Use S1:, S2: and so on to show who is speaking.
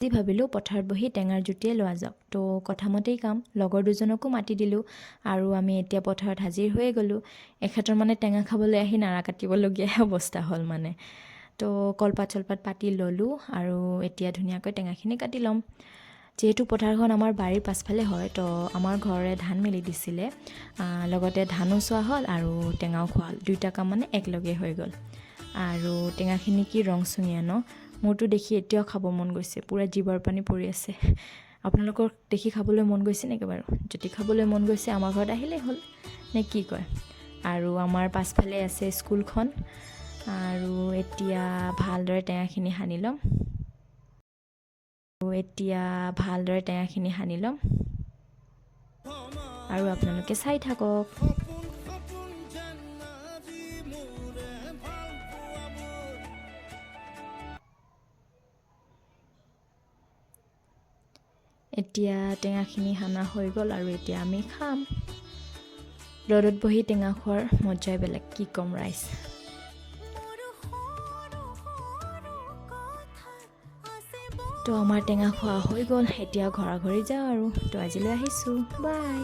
S1: আজি ভাবিলোঁ পথাৰত বহি টেঙাৰ জুতিয়ে লোৱা যাওক। তো কথামতেই কাম, লগৰ দুজনকো মাতি দিলোঁ আৰু আমি এতিয়া পথাৰত হাজিৰ হৈয়ে গ'লোঁ। এখেতৰ মানে টেঙা খাবলৈ আহি নাৰা কাটিবলগীয়া অৱস্থা হ'ল মানে। তো কলপাত চলপাত পাতি ল'লোঁ আৰু এতিয়া ধুনীয়াকৈ টেঙাখিনি কাটি ল'ম। যিহেতু পথাৰখন আমাৰ বাৰীৰ পাছফালে হয়, তো আমাৰ ঘৰৰে ধান মেলি দিছিলে, লগতে ধানো চোৱা হ'ল আৰু টেঙাও খোৱা হ'ল। দুইটা কাম মানে একেলগে হৈ গ'ল। আৰু টেঙাখিনি কি ৰংচঙীয়া ন, মোৰতো দেখি এতিয়াও খাব মন গৈছে, পূৰা জিভৰ পানী পৰি আছে। আপোনালোকৰ দেখি খাবলৈ মন গৈছে নেকি বাৰু? যদি খাবলৈ মন গৈছে আমাৰ ঘৰত আহিলেই হ'ল, নে কি কয়? আৰু আমাৰ পাছফালে আছে স্কুলখন। আৰু এতিয়া ভালদৰে টেঙাখিনি সানি ল'ম। আৰু আপোনালোকে চাই থাকক। এতিয়া টেঙাখিনি সানা হৈ গ'ল আৰু এতিয়া আমি খাম। ৰ'দত বহি টেঙা খোৱাৰ মজাই বেলেগ, কি ক'ম ৰাইজ। তো আমাৰ টেঙা খোৱা হৈ গ'ল, এতিয়া ঘৰা ঘৰি যাওঁ আৰু। তো আজিলৈ আহিছোঁ, বাই।